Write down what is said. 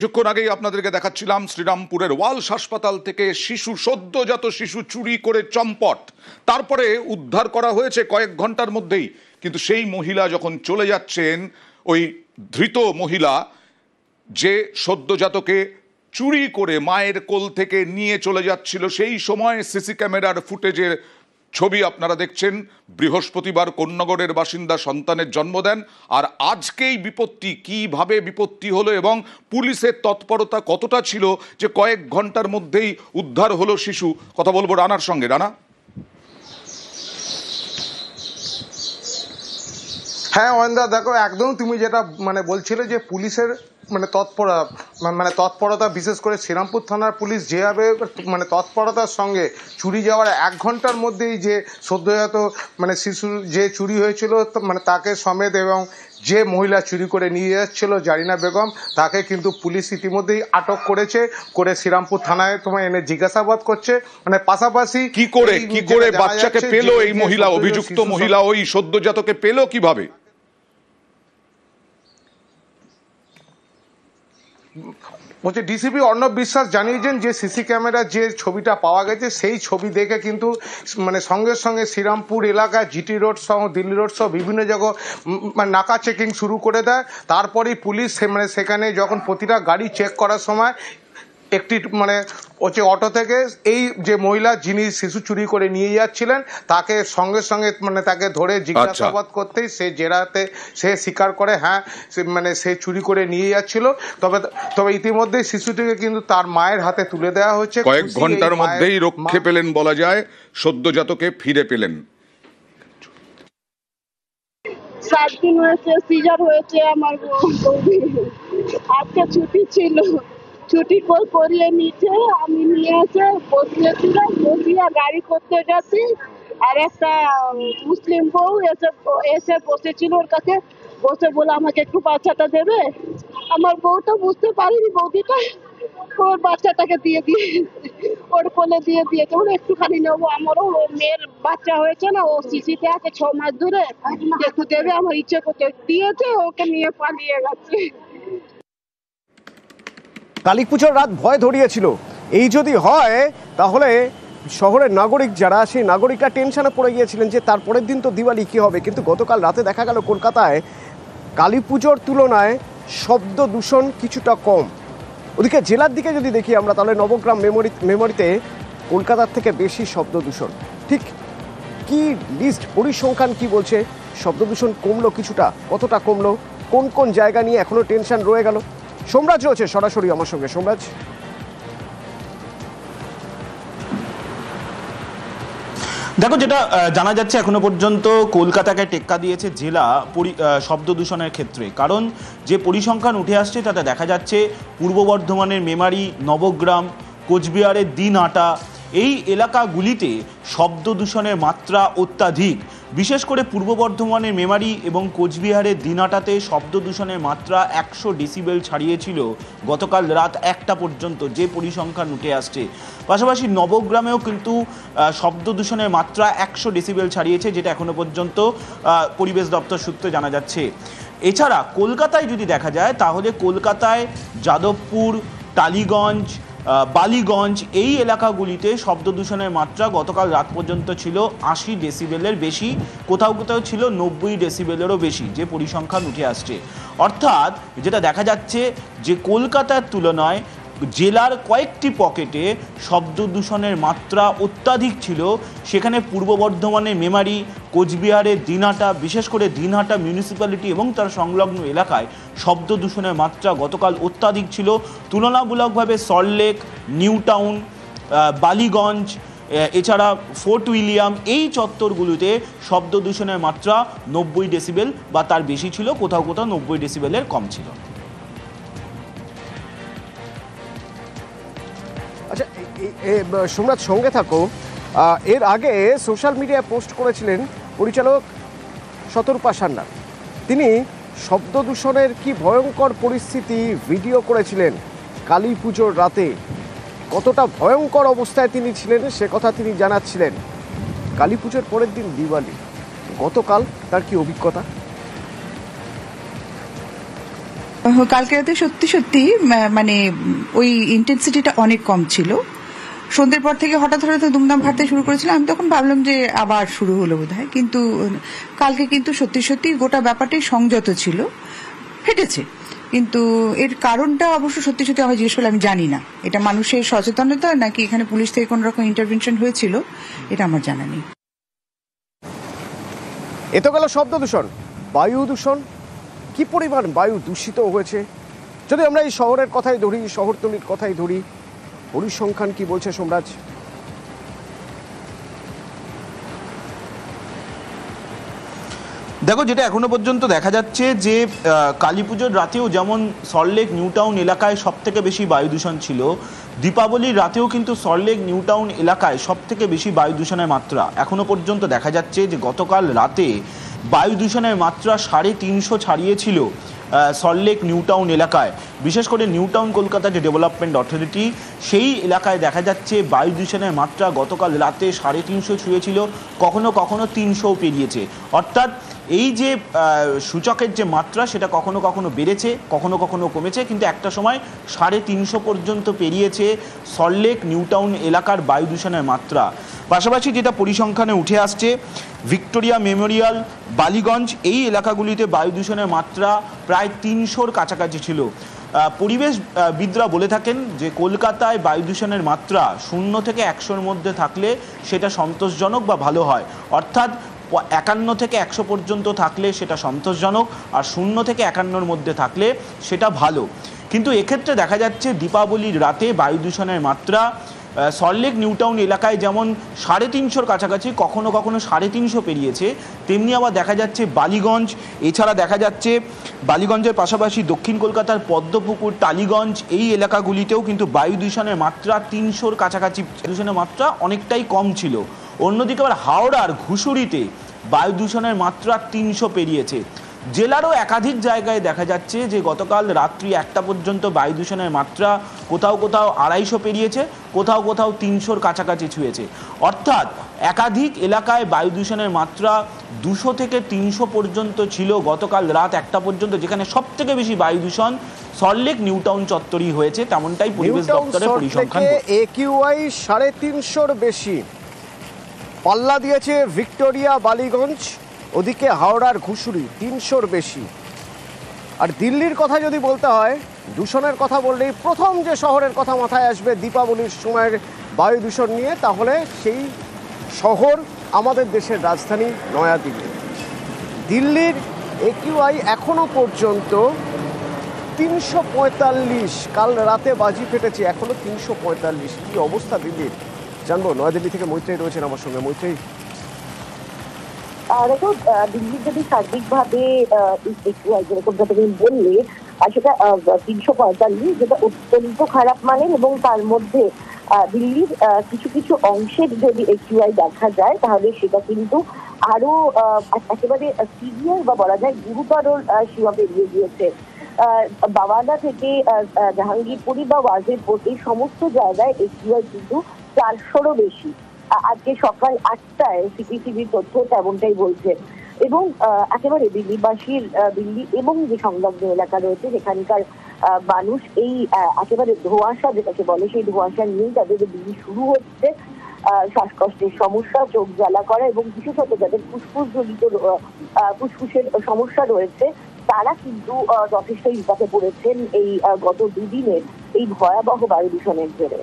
কিছুক্ষণ আগেই আপনাদেরকে দেখাচ্ছিলাম শ্রীরামপুরের ওয়ালশ হাসপাতাল থেকে সদ্যজাত শিশু চুরি করে চম্পট, তারপরে উদ্ধার করা হয়েছে কয়েক ঘন্টার মধ্যেই। কিন্তু সেই মহিলা যখন চলে যাচ্ছেন, ওই ধৃত মহিলা যে সদ্যজাতকে চুরি করে মায়ের কোল থেকে নিয়ে চলে যাচ্ছিল, সেই সময় সিসি ক্যামেরার ফুটেজের ছবি আপনারা দেখছেন। বৃহস্পতিবার কোন্নগরের বাসিন্দা সন্তানের জন্ম দেন, আর আজকেই বিপত্তি, কিভাবে বিপত্তি হলো এবং পুলিশের তৎপরতা কতটা ছিল যে কয়েক ঘন্টার মধ্যেই উদ্ধার হলো শিশু। কথা বলবো রানার সঙ্গে। রানা, হ্যাঁ অয়নদা, দেখো একদম তুমি যেটা বলছিলে যে পুলিশের তৎপরতা, বিশেষ করে শ্রীরামপুর থানার পুলিশ যেভাবে তৎপরতার সঙ্গে চুরি যাওয়ার 1 ঘন্টার মধ্যেই যে সদ্যজাত শিশু যে চুরি হয়েছিল তাকে সমেত এবং যে মহিলা চুরি করে নিয়ে যাচ্ছিল জারিনা বেগম, তাকে কিন্তু পুলিশ ইতিমধ্যেই আটক করে শ্রীরামপুর থানায় এনে জিজ্ঞাসাবাদ করছে। পাশাপাশি কি করে বাচ্চাকে পেল এই মহিলা, অভিযুক্ত মহিলা ওই সদ্যজাতকে পেল কিভাবে? বলছে ডিসিপি অর্ণব বিশ্বাস জানিয়েছেন যে সিসি ক্যামেরার যে ছবিটা পাওয়া গেছে সেই ছবি দেখে কিন্তু সঙ্গে সঙ্গে শ্রীরামপুর এলাকায় জিটি রোড সহ দিল্লি রোড সহ বিভিন্ন জায়গায় নাকা চেকিং শুরু করে দেয়। তারপরেই পুলিশ সেখানে যখন প্রতিটা গাড়ি চেক করার সময় একটি অটো থেকে এই যে মহিলা যিনি শিশু চুরি করে নিয়ে যাচ্ছিলেন তাকে সঙ্গে সঙ্গে তাকে ধরে জিজ্ঞাসাবাদ করতেই সে জেরাতে সে স্বীকার করে হ্যাঁ সে চুরি করে নিয়ে যাচ্ছিল। তবে ইতিমধ্যে শিশুটিকে কিন্তু তার মায়ের হাতে তুলে দেওয়া হচ্ছে। কয়েক ঘন্টার মধ্যেই রক্ষে পেলেন বলা যায়, সদ্যজাতকে ফিরে পেলেন। 7 দিন হয়েছে সিজার হয়েছে আমার, আজকে ছুটি ছিল, ছুটি করিয়ে নিচে আমি নিয়ে এসে বসিয়েছিলাম, বসিয়ে গাড়ি করতে গেছি আর একটা মুসলিম বউ এসে বসেছিল ওর কাছে, বসে বলে আমাকে একটু বাচ্চাটা দেবে। আমার বউটা বুঝতে পারিনি, বৌদিটা ওর বাচ্চাটাকে দিয়ে ওর কোলে দিয়েছে, ওর একটুখানি নেবো, আমারও মেয়ের বাচ্চা হয়েছে না, ও শিশিতে আছে 6 মাস ধরে, একটু দেবে আমার ইচ্ছে করতে দিয়েছে, ওকে নিয়ে পালিয়ে গেছে। কালী পুজোর রাত ভয় ধরিয়েছিল। এই যদি হয় তাহলে শহরের নাগরিক যারা, সেই নাগরিকরা টেনশনে পড়ে গিয়েছিলেন যে তারপরের দিন তো দিওয়ালি, কী হবে। কিন্তু গতকাল রাতে দেখা গেল কলকাতায় কালী পুজোর তুলনায় শব্দ দূষণ কিছুটা কম। ওদিকে জেলার দিকে যদি দেখি আমরা, তাহলে নবগ্রাম মেমোরিতে কলকাতার থেকে বেশি শব্দ দূষণ। ঠিক কি লিস্ট, পরিসংখ্যান কি বলছে? শব্দ দূষণ কমলো কিছুটা, কতটা কমলো, কোন কোন জায়গা নিয়ে এখনো টেনশন রয়ে গেল? সোমরাজ রয়েছে সরাসরি আমার সঙ্গে। সোমরাজ, দেখো, যেটা জানা যাচ্ছে এখনো পর্যন্ত কলকাতাকে টেক্কা দিয়েছে জেলা শব্দ দূষণের ক্ষেত্রে। কারণ যে পরিসংখ্যান উঠে আসছে তাতে দেখা যাচ্ছে পূর্ব বর্ধমানের মেমারি, নবগ্রাম, কোচবিহারের দিনহাটা, এই এলাকাগুলিতে শব্দ দূষণের মাত্রা অত্যাধিক। বিশেষ করে পূর্ব বর্ধমানের মেমারি এবং কোচবিহারের দিনহাটাতে শব্দ দূষণের মাত্রা 100 ডেসিবেল ছাড়িয়েছিল গতকাল রাত 1টা পর্যন্ত, যে পরিসংখ্যান উঠে আসছে। পাশাপাশি নবগ্রামেও কিন্তু শব্দ দূষণের মাত্রা 100 ডেসিবেল ছাড়িয়েছে, যেটা এখনো পর্যন্ত পরিবেশ দপ্তর সূত্রে জানা যাচ্ছে। এছাড়া কলকাতায় যদি দেখা যায় তাহলে কলকাতায় যাদবপুর, টালিগঞ্জ, বালিগঞ্জ, এই এলাকাগুলিতে শব্দ দূষণের মাত্রা গতকাল রাত পর্যন্ত ছিল 80 ডেসিবেলের বেশি, কোথাও কোথাও ছিল 90 ডেসিবেলেরও বেশি, যে পরিসংখ্যান উঠে আসছে। অর্থাৎ যেটা দেখা যাচ্ছে যে কলকাতার তুলনায় জেলার কয়েকটি পকেটে শব্দ দূষণের মাত্রা অত্যাধিক ছিল। সেখানে পূর্ব বর্ধমানের মেমারি, কোচবিহারের দিনহাটা, বিশেষ করে দিনহাটা মিউনিসিপ্যালিটি এবং তার সংলগ্ন এলাকায় শব্দ দূষণের মাত্রা গতকাল অত্যাধিক ছিল। তুলনামূলকভাবে সল্টলেক, নিউ টাউন, বালিগঞ্জ, এছাড়া ফোর্ট উইলিয়াম, এই চত্বরগুলোতে শব্দ দূষণের মাত্রা 90 ডেসিবেল বা তার বেশি ছিল, কোথাও কোথাও 90 ডেসিবেলের কম ছিল। আচ্ছা সোমরাজ সঙ্গে থাকো। এর আগে সোশ্যাল মিডিয়ায় পোস্ট করেছিলেন পরিচালক শতরূপা সান্যাল। তিনি শব্দ দূষণের কি ভয়ঙ্কর পরিস্থিতি ভিডিও করেছিলেন কালী পুজোর রাতে। কতটা ভয়ঙ্কর অবস্থায় তিনি ছিলেন সে কথা তিনি জানাচ্ছিলেন। কালী পুজোর পরের দিন দিওয়ালি, গতকাল তার কি অভিজ্ঞতা? কালকে রাতে সত্যি সত্যি মানে ওই ইন্টেন্সিটিটা অনেক কম ছিল। সন্ধ্যের পর থেকে হঠাৎ দুমদাম ফাটতে শুরু করেছিল। আমি তখন ভাবলাম যে আবার শুরু হলো বোধহয়, কিন্তু কালকে কিন্তু সত্যি সত্যি গোটা ব্যাপারটাই সংযত ছিল, ফেটেছে। কিন্তু এর কারণটা অবশ্য সত্যি সত্যি আমার জিজ্ঞেস করলে আমি জানি না, এটা মানুষের সচেতনতা নাকি এখানে পুলিশ থেকে কোন রকম ইন্টারভেনশন হয়েছিল, এটা আমার জানা নেই। এ তো গেল শব্দ দূষণ। বায়ু দূষণ, কি পরিমাণ বায়ু দূষিত হয়েছে যদি আমরা এই শহরের কথাই ধরি, শহরতলির কথাই ধরি, পরিসংখ্যান কি বলছে সোমরাজ? দেখো, যেটা এখনো পর্যন্ত দেখা যাচ্ছে যে কালী পুজোর রাতেও যেমন সল্টলেক নিউ টাউন এলাকায় সব থেকে বেশি বায়ু দূষণ ছিল, দীপাবলির রাতেও কিন্তু সল্টলেক নিউ টাউন এলাকায় সব থেকে বেশি বায়ু দূষণের মাত্রা এখনো পর্যন্ত দেখা যাচ্ছে। যে গতকাল রাতে বায়ু দূষণের মাত্রা 350 ছাড়িয়েছিল সল্টলেক নিউ টাউন এলাকায়। বিশেষ করে নিউ টাউন কলকাতা যে ডেভেলপমেন্ট অথরিটি, সেই এলাকায় দেখা যাচ্ছে বায়ু দূষণের মাত্রা গতকাল রাতে 350 ছুঁয়েছিল, কখনো কখনো 300 পেরিয়েছে। অর্থাৎ এই যে সূচকের যে মাত্রা সেটা কখনো কখনো বেড়েছে, কখনো কখনো কমেছে, কিন্তু একটা সময় 350 পর্যন্ত পেরিয়েছে সল্টলেক নিউ টাউন এলাকার বায়ু দূষণের মাত্রা। পাশাপাশি যেটা পরিসংখ্যানে উঠে আসছে, ভিক্টোরিয়া মেমোরিয়াল, বালিগঞ্জ এই এলাকাগুলিতে বায়ু দূষণের মাত্রা প্রায় 300-র কাছাকাছি ছিল। পরিবেশবিদরা বলে থাকেন যে কলকাতায় বায়ু দূষণের মাত্রা 0 থেকে 100-র মধ্যে থাকলে সেটা সন্তোষজনক বা ভালো হয়। অর্থাৎ 51 থেকে 100 পর্যন্ত থাকলে সেটা সন্তোষজনক, আর 0 থেকে 51-র মধ্যে থাকলে সেটা ভালো। কিন্তু এক্ষেত্রে দেখা যাচ্ছে দীপাবলির রাতে বায়ু দূষণের মাত্রা সল্টলেক নিউ টাউন এলাকায় যেমন 350-র কাছাকাছি, কখনো কখনো 350 পেরিয়েছে, তেমনি আবার দেখা যাচ্ছে বালিগঞ্জ, এছাড়া দেখা যাচ্ছে বালিগঞ্জের পাশাপাশি দক্ষিণ কলকাতার পদ্মপুকুর, টালিগঞ্জ এই এলাকাগুলিতেও কিন্তু বায়ু দূষণের মাত্রা 300-র কাছাকাছি। দূষণের মাত্রা অনেকটাই কম ছিল। অন্যদিকে আবার হাওড়ার ঘুষুরিতে বায়ু দূষণের মাত্রা 300 পেরিয়েছে। জেলারও একাধিক জায়গায় দেখা যাচ্ছে যে গতকাল রাত্রি 1টা পর্যন্ত বায়ু দূষণের মাত্রা কোথাও কোথাও 250 পেরিয়েছে, কোথাও কোথাও 300-র কাছাকাছি ছুঁয়েছে। অর্থাৎ একাধিক এলাকায় বায়ু দূষণের মাত্রা 200 থেকে 300 পর্যন্ত ছিল গতকাল রাত 1টা পর্যন্ত, যেখানে সব থেকে বেশি বায়ু দূষণ সল্টলেক নিউ টাউন চত্বরই হয়েছে, তেমনটাই পরিবেশ দপ্তরের পরিসংখ্যান। AQI 350-র বেশি পাল্লা দিয়েছে ভিক্টোরিয়া, বালিগঞ্জ, ওদিকে হাওড়ার ঘুষুরি 300-র বেশি। আর দিল্লির কথা যদি বলতে হয়, দূষণের কথা বললেই প্রথম যে শহরের কথা মাথায় আসবে দীপাবলির সময়ের বায়ু দূষণ নিয়ে, তাহলে সেই শহর আমাদের দেশের রাজধানী নয়াদিল্লি। দিল্লির AQI এখনো পর্যন্ত 345, কাল রাতে বাজি ফেটেছে, এখনো 345। কি অবস্থা দিল্লির জানবো। নয়াদিল্লি থেকে মৈত্রেয়ী রয়েছেন আমার সঙ্গে। মৈত্রেয়ী, দেখো, দিল্লির যদি সার্বিকভাবে যেরকম তুমি বললে, সেটা 345, যেটা অত্যন্ত খারাপ মানের, এবং তার মধ্যে দিল্লির কিছু কিছু অংশের যদি AQI দেখা যায় তাহলে সেটা কিন্তু আরো একেবারে সিভিয়ার বা বলা যায় গুরুতর সীমা পেরিয়ে গিয়েছে। বাওয়াদা থেকে জাহাঙ্গীরপুরি বা ওয়াজিরপুর এই সমস্ত জায়গায় AQI কিন্তু 400-রও বেশি। আজকে সকাল 8টায় সিপিসিবির তথ্য তেমনটাই বলছে। এবং একেবারে দিল্লি এবং যে সংলগ্ন এলাকা রয়েছে সেখানকার মানুষ এই একেবারে ধোঁয়াশা যেটাকে বলে, সেই ধোঁয়াশা নিয়েই তাদের দিন শুরু হচ্ছে। শ্বাসকষ্টের সমস্যা, চোখ জ্বালা করা, এবং বিশেষত যাদের ফুসফুসের সমস্যা রয়েছে তারা কিন্তু যথেষ্ট বিপাকে পড়েছেন এই গত দুদিনের এই ভয়াবহ বায়ু দূষণের জেরে।